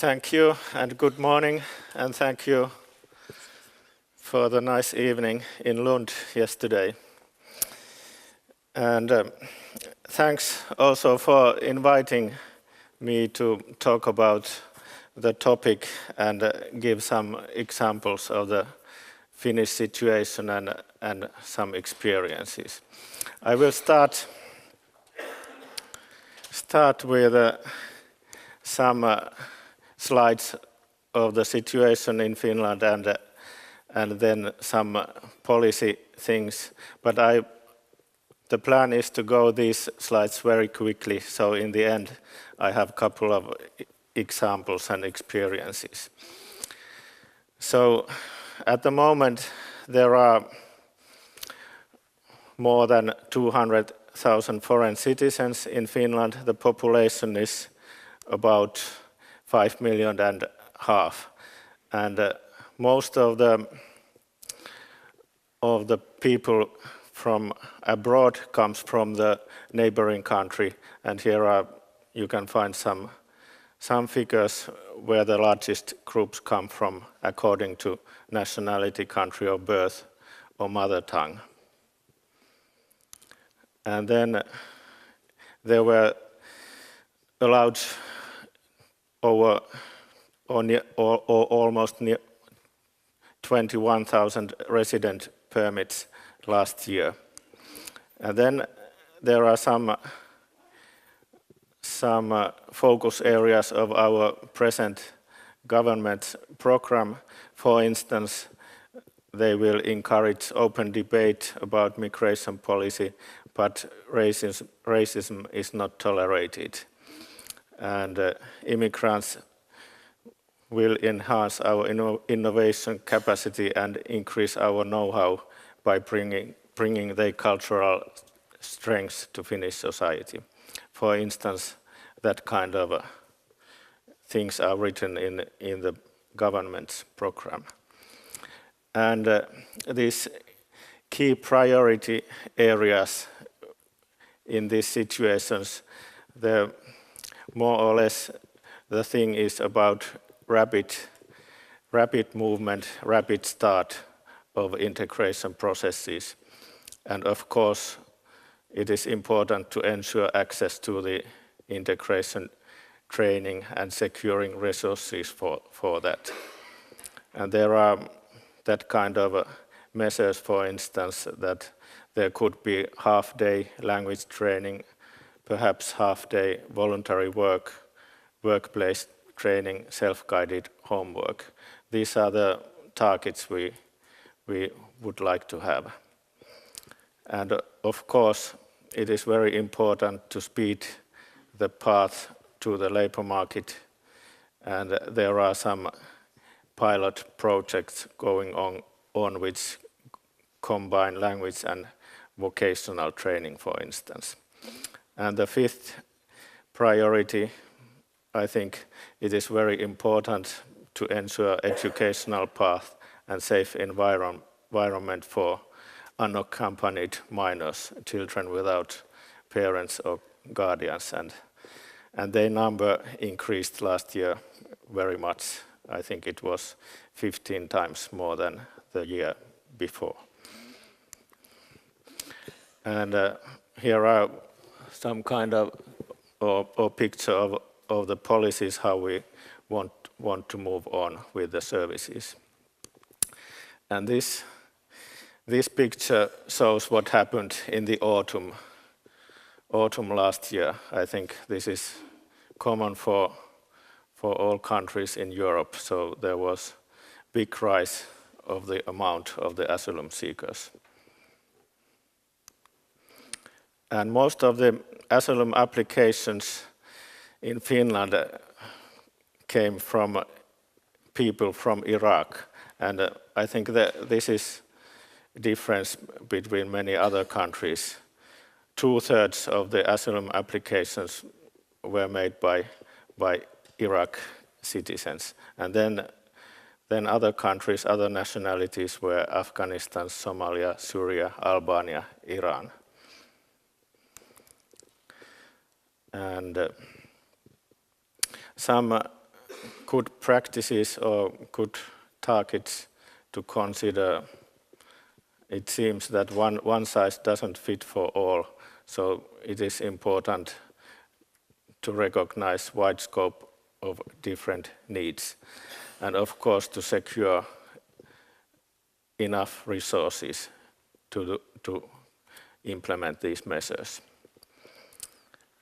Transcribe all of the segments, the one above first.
Thank you and good morning, and thank you for the nice evening in Lund yesterday. And thanks also for inviting me to talk about the topic and give some examples of the Finnish situation and some experiences. I will start with some slides of the situation in Finland and then some policy things. But the plan is to go these slides very quickly, so in the end I have a couple of examples and experiences. So at the moment there are more than 200,000 foreign citizens in Finland. The population is about 5.5 million, and most of the people from abroad comes from the neighboring country, and here you can find some figures where the largest groups come from according to nationality, country of birth or mother tongue. And then there were allowed over or almost 21,000 resident permits last year. And then there are some focus areas of our present government program. For instance, they will encourage open debate about migration policy, but racism is not tolerated. And immigrants will enhance our innovation capacity and increase our know-how by bringing their cultural strengths to Finnish society. For instance, that kind of things are written in the government's program. And these key priority areas in these situations, more or less the thing is about rapid movement, rapid start of integration processes. And of course, it is important to ensure access to the integration training and securing resources for that. And there are that kind of measures, for instance, that there could be half-day language training, perhaps half-day voluntary workplace training, self-guided homework. These are the targets we would like to have. And of course, it is very important to speed the path to the labor market, and there are some pilot projects going on which combine language and vocational training, for instance. And the fifth priority, I think it is very important to ensure educational path and safe environment for unaccompanied minors, children without parents or guardians, and their number increased last year very much. I think it was 15 times more than the year before. And here are some kind of or picture of the policies, how we want to move on with the services. And this picture shows what happened in the autumn last year. I think this is common for all countries in Europe. So there was big rise of the amount of the asylum seekers. And most of the asylum applications in Finland came from people from Iraq. And I think that this is a difference between many other countries. 2/3 of the asylum applications were made by Iraq citizens. And then other countries, other nationalities were Afghanistan, Somalia, Syria, Albania, Iran. And some good practices or good targets to consider. It seems that one size doesn't fit for all, so it is important to recognize wide scope of different needs, and of course to secure enough resources to implement these measures.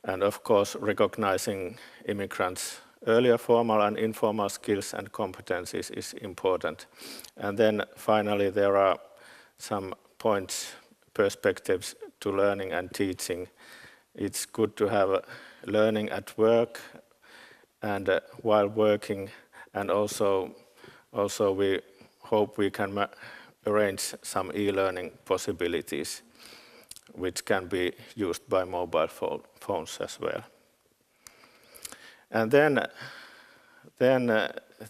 And of course, recognizing immigrants' earlier formal and informal skills and competencies is important. And then finally, there are some points, perspectives to learning and teaching. It's good to have learning at work and while working, and also we hope we can arrange some e-learning possibilities which can be used by mobile phones as well. And then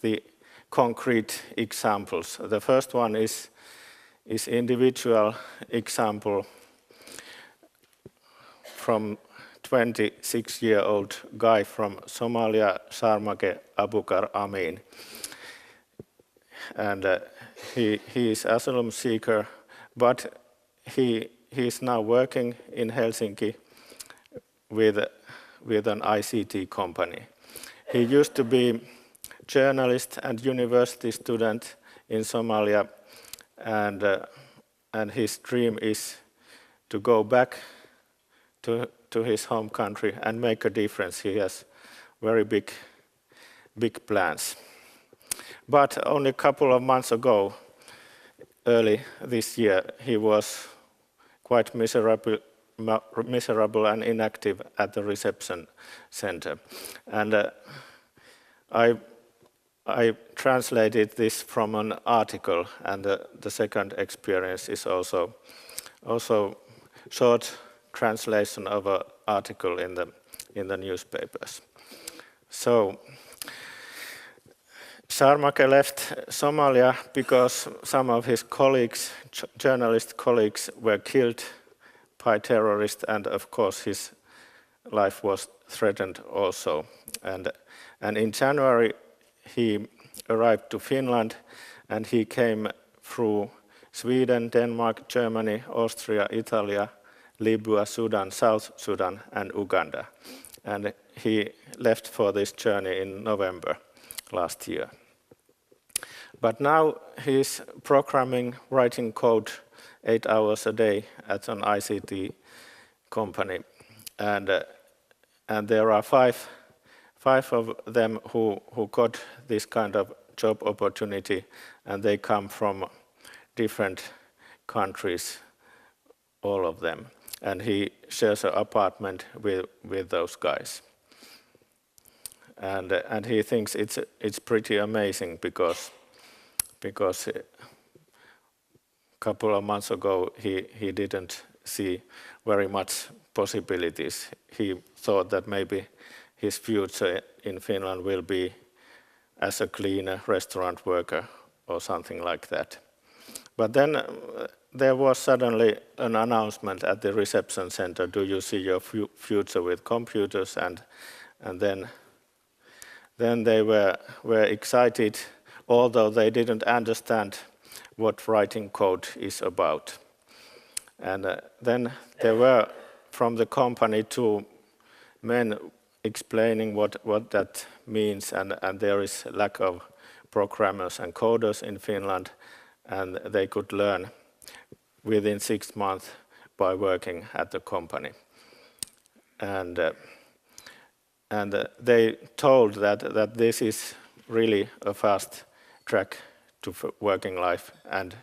the concrete examples. The first one is individual example from 26-year-old guy from Somalia, Sarmake Abukar Amin. And he is asylum seeker, but he is now working in Helsinki with an ICT company. He used to be journalist and university student in Somalia, and his dream is to go back to his home country and make a difference. He has very big plans. But only a couple of months ago, early this year, he was quite miserable and inactive at the reception center. And I translated this from an article, and the second experience is also short translation of an article in the newspapers. So Sarmake left Somalia because some of his colleagues, journalist colleagues, were killed by terrorists, and of course his life was threatened also. And in January he arrived to Finland, and he came through Sweden, Denmark, Germany, Austria, Italy, Libya, Sudan, South Sudan, and Uganda. And he left for this journey in November last year. But now he's programming, writing code 8 hours a day at an ICT company. And there are five of them who got this kind of job opportunity, and they come from different countries, all of them. And he shares an apartment with those guys. And he thinks it's pretty amazing because a couple of months ago he didn't see very much possibilities. He thought that maybe his future in Finland will be as a cleaner, restaurant worker or something like that. But then there was suddenly an announcement at the reception center, do you see your future with computers? And then they were excited, although they didn't understand what writing code is about. And then there were from the company 2 men explaining what that means, and there is lack of programmers and coders in Finland, and they could learn within 6 months by working at the company. And they told that this is really a fast track to working life and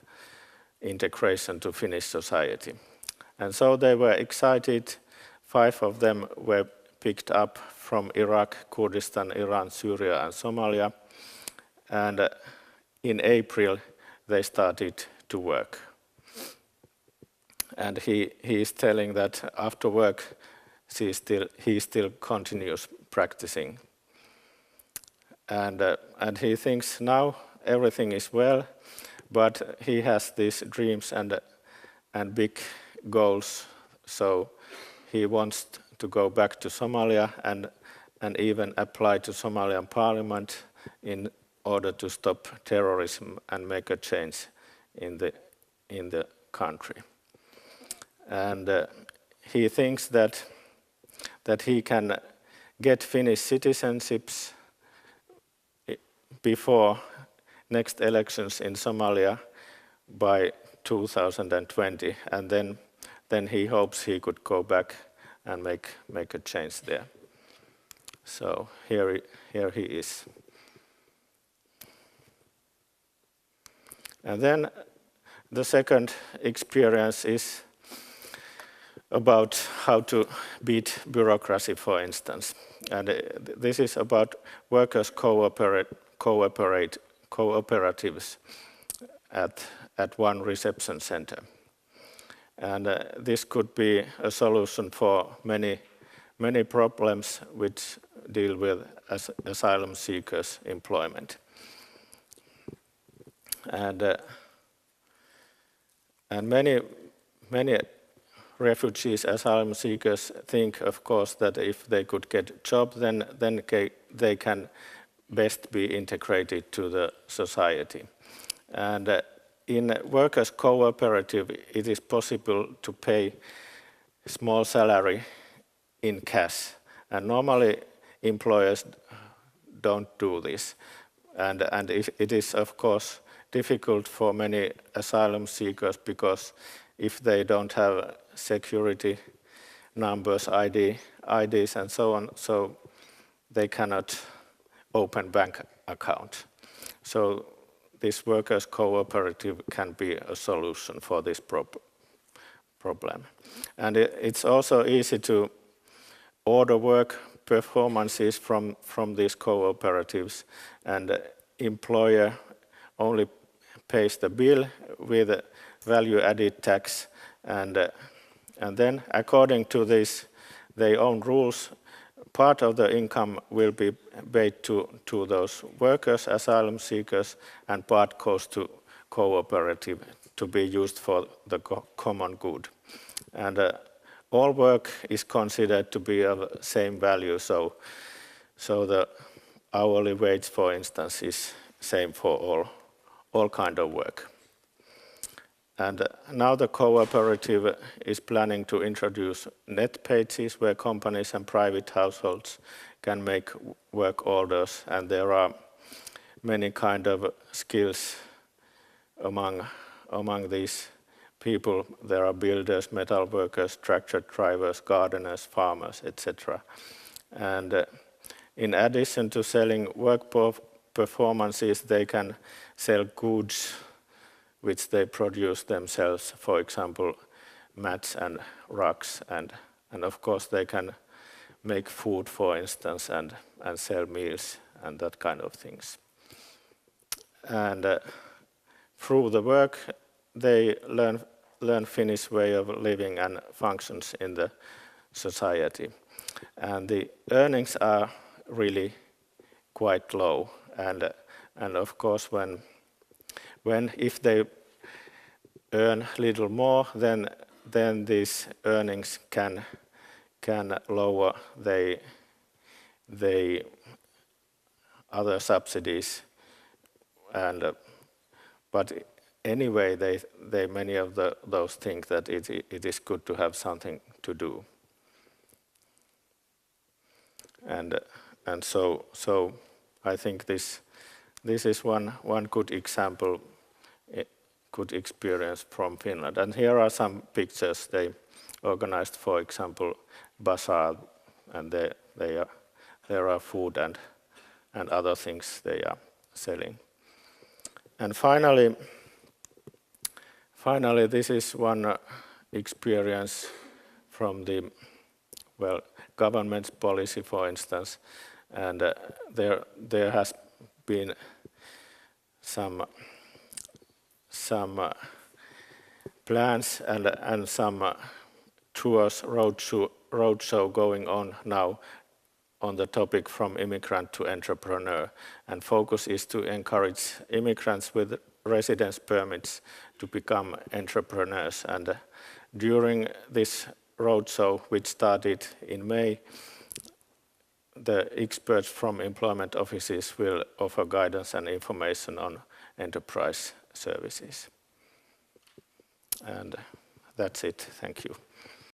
integration to Finnish society. And so they were excited. 5 of them were picked up from Iraq, Kurdistan, Iran, Syria, and Somalia. And in April, they started to work. And he is telling that after work, he still continues practicing. And he thinks now everything is well, but he has these dreams and big goals. So he wants to go back to Somalia and even apply to Somalian parliament in order to stop terrorism and make a change in the country. And he thinks that he can get Finnish citizenships before next elections in Somalia by 2020, and then he hopes he could go back and make a change there. So here he is. And then the second experience is about how to beat bureaucracy, for instance. And this is about workers' cooperatives at one reception center. And this could be a solution for many problems which deal with asylum seekers' employment. And many refugees, asylum seekers think, of course, that if they could get a job, then they can best be integrated to the society. And in workers' cooperative, it is possible to pay small salary in cash. And normally, employers don't do this. And it is, of course, difficult for many asylum seekers because if they don't have security numbers, IDs and so on, so they cannot open bank account. So this workers' cooperative can be a solution for this problem. And it's also easy to order work performances from these cooperatives, and employer only pays the bill with value-added tax, and then according to their own rules, part of the income will be paid to those workers, asylum seekers, and part goes to cooperative to be used for the common good. And all work is considered to be of same value, so the hourly wage, for instance, is same for all kind of work. And now the cooperative is planning to introduce net pages where companies and private households can make work orders, and there are many kind of skills among these people. There are builders, metal workers, tractor drivers, gardeners, farmers, etc. And in addition to selling work performances, they can sell goods which they produce themselves, for example, mats and rugs, and of course they can make food, for instance, and sell meals and that kind of things. And through the work, they learn Finnish way of living and functions in the society. And the earnings are really quite low, and of course if they earn little more, then these earnings can lower the other subsidies, but anyway they many of those think that it is good to have something to do, and so I think this is one good example, good experience from Finland. And here are some pictures. They organized, for example, bazaar, and there are food and other things they are selling. And finally, this is one experience from the government's policy, for instance, and there has been some plans and some tours, roadshow going on now on the topic from immigrant to entrepreneur, and focus is to encourage immigrants with residence permits to become entrepreneurs. And during this roadshow, which started in May, the experts from employment offices will offer guidance and information on enterprise services. And that's it. Thank you.